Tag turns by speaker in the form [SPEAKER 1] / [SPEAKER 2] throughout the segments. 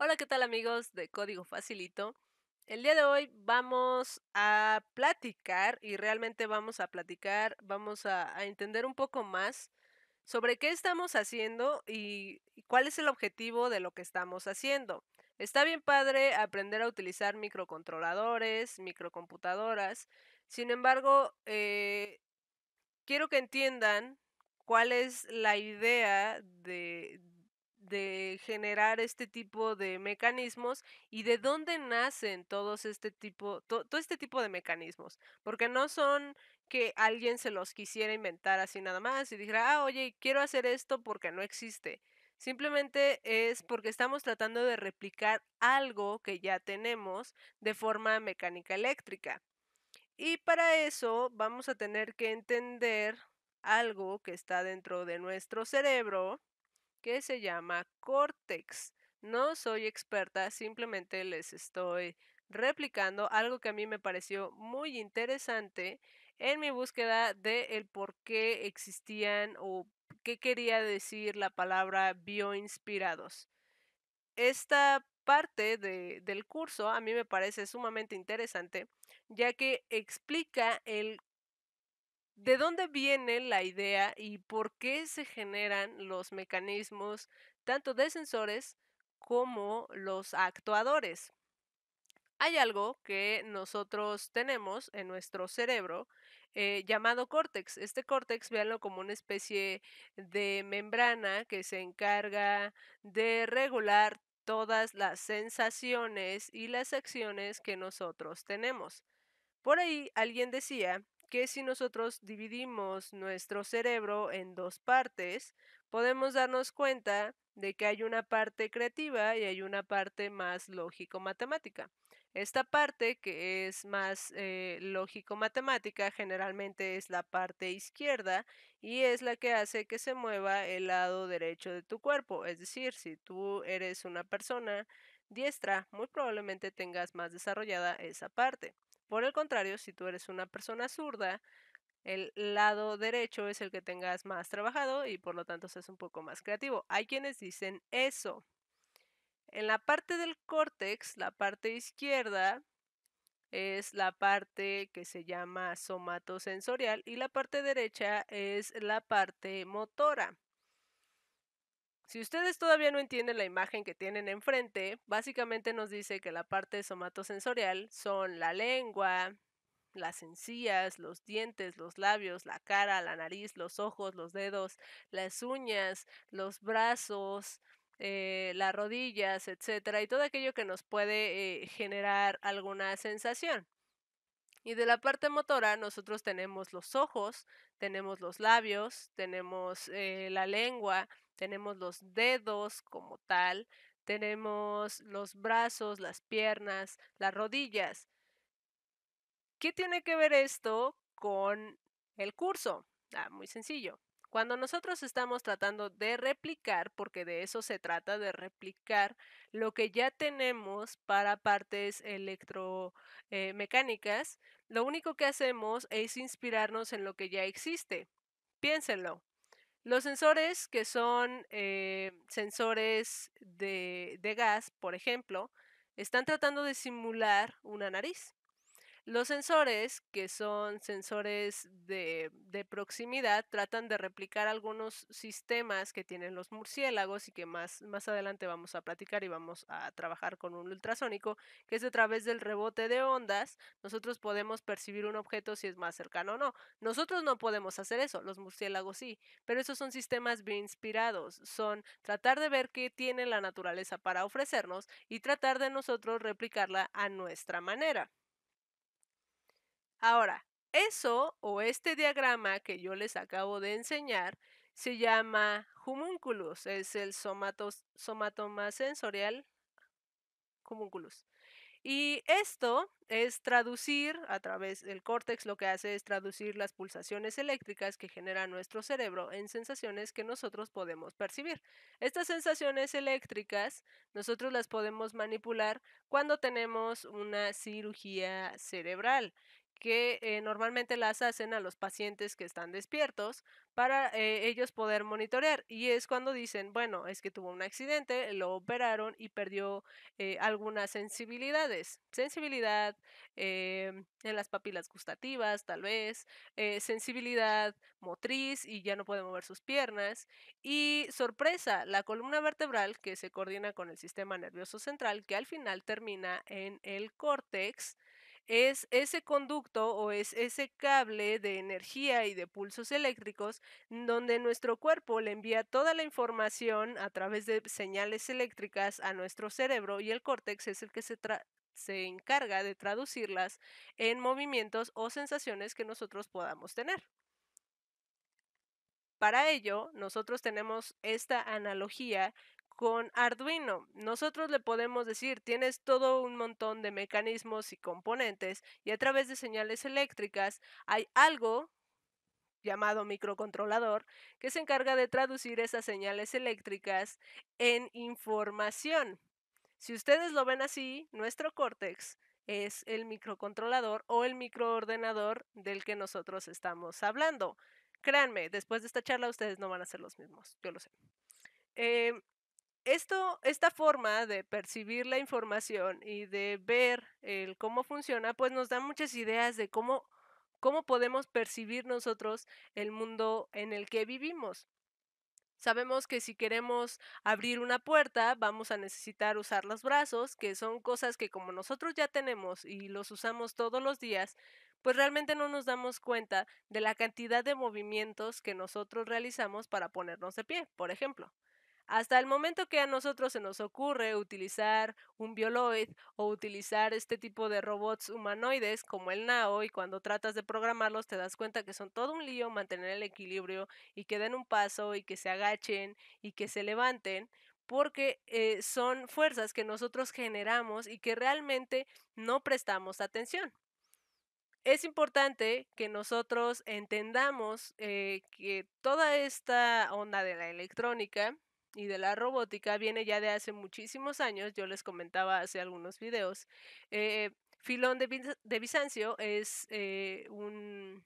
[SPEAKER 1] Hola, ¿qué tal amigos de Código Facilito? El día de hoy vamos a platicar y realmente vamos a entender un poco más sobre qué estamos haciendo y cuál es el objetivo de lo que estamos haciendo. Está bien padre aprender a utilizar microcontroladores, microcomputadoras. Sin embargo, quiero que entiendan cuál es la idea de generar este tipo de mecanismos y de dónde nacen todo este tipo de mecanismos, porque no son que alguien se los quisiera inventar así nada más y dijera, oye, quiero hacer esto porque no existe. Simplemente es porque estamos tratando de replicar algo que ya tenemos de forma mecánica eléctrica. Y para eso vamos a tener que entender algo que está dentro de nuestro cerebro que se llama córtex. No soy experta, simplemente les estoy replicando algo que a mí me pareció muy interesante en mi búsqueda de el por qué existían o qué quería decir la palabra bioinspirados. Esta parte del curso a mí me parece sumamente interesante, ya que explica el de dónde viene la idea y por qué se generan los mecanismos tanto de sensores como los actuadores. Hay algo que nosotros tenemos en nuestro cerebro llamado córtex. Este córtex, véanlo como una especie de membrana que se encarga de regular todas las sensaciones y las acciones que nosotros tenemos. Por ahí alguien decía que si nosotros dividimos nuestro cerebro en dos partes, podemos darnos cuenta de que hay una parte creativa y hay una parte más lógico-matemática. Esta parte que es más lógico-matemática generalmente es la parte izquierda y es la que hace que se mueva el lado derecho de tu cuerpo. Es decir, si tú eres una persona diestra, muy probablemente tengas más desarrollada esa parte. Por el contrario, si tú eres una persona zurda, el lado derecho es el que tengas más trabajado y por lo tanto seas un poco más creativo. Hay quienes dicen eso. En la parte del córtex, la parte izquierda es la parte que se llama somatosensorial y la parte derecha es la parte motora. Si ustedes todavía no entienden la imagen que tienen enfrente, básicamente nos dice que la parte somatosensorial son la lengua, las encías, los dientes, los labios, la cara, la nariz, los ojos, los dedos, las uñas, los brazos, las rodillas, etcétera, y todo aquello que nos puede generar alguna sensación. Y de la parte motora, nosotros tenemos los ojos, tenemos los labios, tenemos la lengua, tenemos los dedos como tal, tenemos los brazos, las piernas, las rodillas. ¿Qué tiene que ver esto con el curso? Muy sencillo. Cuando nosotros estamos tratando de replicar, porque de eso se trata, de replicar lo que ya tenemos para partes electromecánicas, lo único que hacemos es inspirarnos en lo que ya existe. Piénsenlo. Los sensores que son sensores de gas, por ejemplo, están tratando de simular una nariz. Los sensores, que son sensores de proximidad, tratan de replicar algunos sistemas que tienen los murciélagos y que más adelante vamos a platicar y vamos a trabajar con un ultrasónico, que es a través del rebote de ondas, nosotros podemos percibir un objeto si es más cercano o no. Nosotros no podemos hacer eso, los murciélagos sí, pero esos son sistemas bien inspirados, son tratar de ver qué tiene la naturaleza para ofrecernos y tratar de nosotros replicarla a nuestra manera. Ahora, eso o este diagrama que yo les acabo de enseñar se llama homunculus, es el somatoma sensorial homunculus. Y esto es traducir a través del córtex, lo que hace es traducir las pulsaciones eléctricas que genera nuestro cerebro en sensaciones que nosotros podemos percibir. Estas sensaciones eléctricas nosotros las podemos manipular cuando tenemos una cirugía cerebral, que normalmente las hacen a los pacientes que están despiertos para ellos poder monitorear. Y es cuando dicen, bueno, es que tuvo un accidente, lo operaron y perdió algunas sensibilidades. Sensibilidad en las papilas gustativas, tal vez, sensibilidad motriz y ya no puede mover sus piernas. Y sorpresa, la columna vertebral que se coordina con el sistema nervioso central, que al final termina en el córtex, es ese conducto o es ese cable de energía y de pulsos eléctricos donde nuestro cuerpo le envía toda la información a través de señales eléctricas a nuestro cerebro y el córtex es el que se encarga de traducirlas en movimientos o sensaciones que nosotros podamos tener. Para ello, nosotros tenemos esta analogía con Arduino. Nosotros le podemos decir, tienes todo un montón de mecanismos y componentes y a través de señales eléctricas hay algo llamado microcontrolador que se encarga de traducir esas señales eléctricas en información. Si ustedes lo ven así, nuestro córtex es el microcontrolador o el microordenador del que nosotros estamos hablando. Créanme, después de esta charla ustedes no van a ser los mismos, yo lo sé. Esta forma de percibir la información y de ver el cómo funciona, pues nos da muchas ideas de cómo podemos percibir nosotros el mundo en el que vivimos. Sabemos que si queremos abrir una puerta, vamos a necesitar usar los brazos, que son cosas que como nosotros ya tenemos y los usamos todos los días, pues realmente no nos damos cuenta de la cantidad de movimientos que nosotros realizamos para ponernos de pie, por ejemplo. Hasta el momento que a nosotros se nos ocurre utilizar un Bioloid o utilizar este tipo de robots humanoides como el Nao y cuando tratas de programarlos te das cuenta que son todo un lío mantener el equilibrio y que den un paso y que se agachen y que se levanten porque son fuerzas que nosotros generamos y que realmente no prestamos atención. Es importante que nosotros entendamos que toda esta onda de la electrónica y de la robótica viene ya de hace muchísimos años. Yo les comentaba hace algunos videos. Filón de Bizancio es un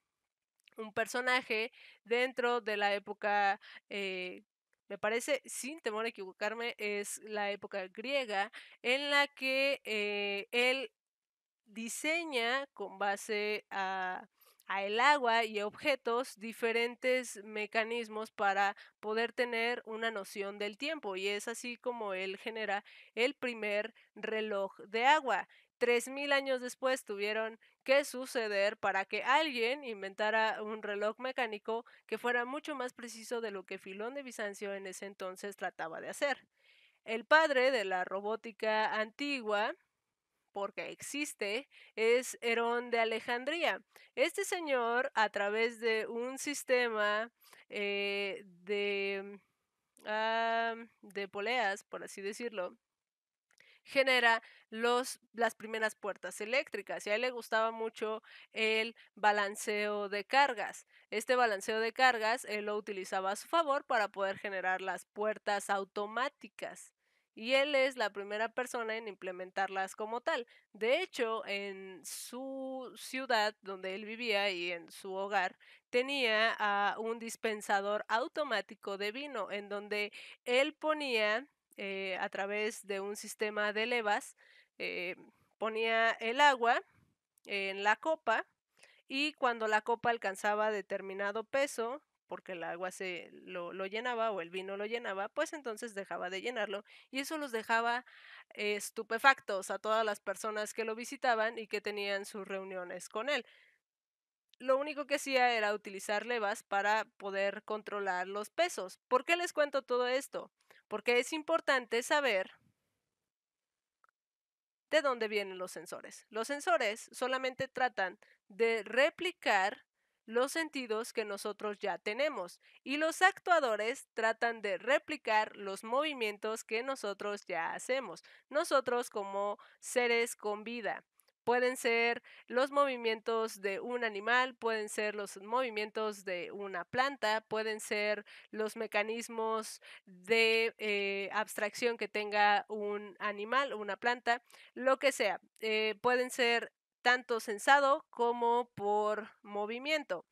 [SPEAKER 1] personaje dentro de la época, me parece, sin temor a equivocarme, es la época griega en la que él diseña con base a el agua y objetos diferentes mecanismos para poder tener una noción del tiempo y es así como él genera el primer reloj de agua. 3000 años después tuvieron que suceder para que alguien inventara un reloj mecánico que fuera mucho más preciso de lo que Filón de Bizancio en ese entonces trataba de hacer. El padre de la robótica antigua porque existe, es Herón de Alejandría. Este señor, a través de un sistema de poleas, por así decirlo, genera las primeras puertas eléctricas y a él le gustaba mucho el balanceo de cargas. Este balanceo de cargas él lo utilizaba a su favor para poder generar las puertas automáticas. Y él es la primera persona en implementarlas como tal. De hecho, en su ciudad donde él vivía y en su hogar, tenía un dispensador automático de vino en donde él ponía a través de un sistema de levas, eh, ponía el agua en la copa y cuando la copa alcanzaba determinado peso, porque el agua lo llenaba o el vino lo llenaba, pues entonces dejaba de llenarlo y eso los dejaba estupefactos a todas las personas que lo visitaban y que tenían sus reuniones con él. Lo único que hacía era utilizar levas para poder controlar los pesos. ¿Por qué les cuento todo esto? Porque es importante saber de dónde vienen los sensores. Los sensores solamente tratan de replicar los sentidos que nosotros ya tenemos y los actuadores tratan de replicar los movimientos que nosotros ya hacemos. Nosotros como seres con vida. Pueden ser los movimientos de un animal, pueden ser los movimientos de una planta, pueden ser los mecanismos de abstracción que tenga un animal o una planta lo que sea, pueden ser tanto sensado como por movimiento.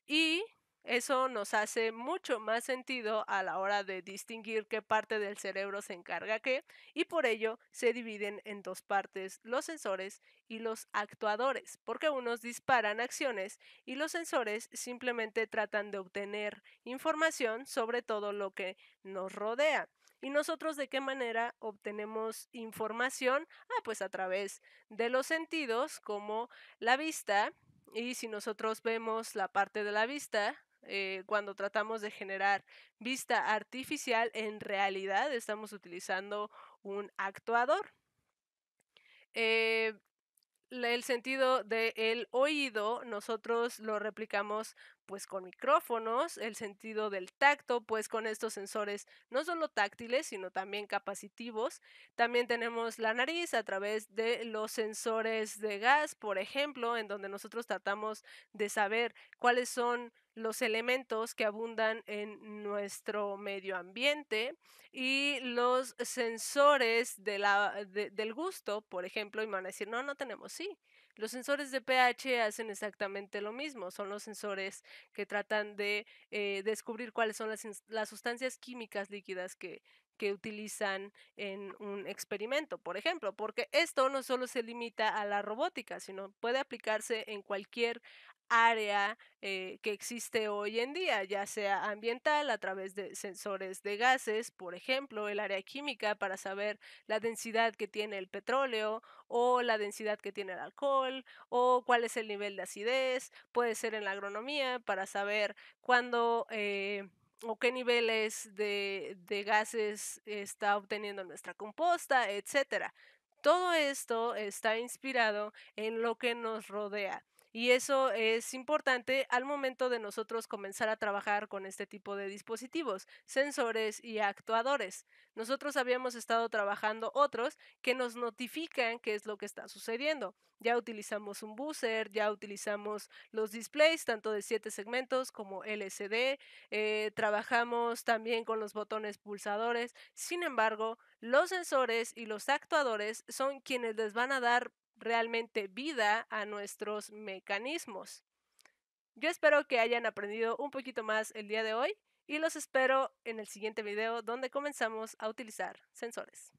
[SPEAKER 1] Y eso nos hace mucho más sentido a la hora de distinguir qué parte del cerebro se encarga qué, y por ello se dividen en dos partes los sensores y los actuadores, porque unos disparan acciones y los sensores simplemente tratan de obtener información sobre todo lo que nos rodea. ¿Y nosotros de qué manera obtenemos información? Pues a través de los sentidos, como la vista, y si nosotros vemos la parte de la vista, cuando tratamos de generar vista artificial, en realidad estamos utilizando un actuador. Eh, el sentido del oído, nosotros lo replicamos pues con micrófonos, el sentido del tacto, pues con estos sensores no solo táctiles, sino también capacitivos. También tenemos la nariz a través de los sensores de gas, por ejemplo, en donde nosotros tratamos de saber cuáles son los elementos que abundan en nuestro medio ambiente, y los sensores del gusto, por ejemplo, y me van a decir, no, no tenemos, sí. Los sensores de pH hacen exactamente lo mismo, son los sensores que tratan de descubrir cuáles son las sustancias químicas líquidas que utilizan en un experimento, por ejemplo, porque esto no solo se limita a la robótica, sino puede aplicarse en cualquier área que existe hoy en día, ya sea ambiental a través de sensores de gases, por ejemplo, el área química para saber la densidad que tiene el petróleo o la densidad que tiene el alcohol o cuál es el nivel de acidez, puede ser en la agronomía para saber cuándo o qué niveles de gases está obteniendo nuestra composta, etcétera. Todo esto está inspirado en lo que nos rodea. Y eso es importante al momento de nosotros comenzar a trabajar con este tipo de dispositivos, sensores y actuadores. Nosotros habíamos estado trabajando otros que nos notifican qué es lo que está sucediendo. Ya utilizamos un buzzer, ya utilizamos los displays tanto de 7 segmentos como LCD, trabajamos también con los botones pulsadores. Sin embargo, los sensores y los actuadores son quienes les van a dar realmente vida a nuestros mecanismos. Yo espero que hayan aprendido un poquito más el día de hoy y los espero en el siguiente video donde comenzamos a utilizar sensores.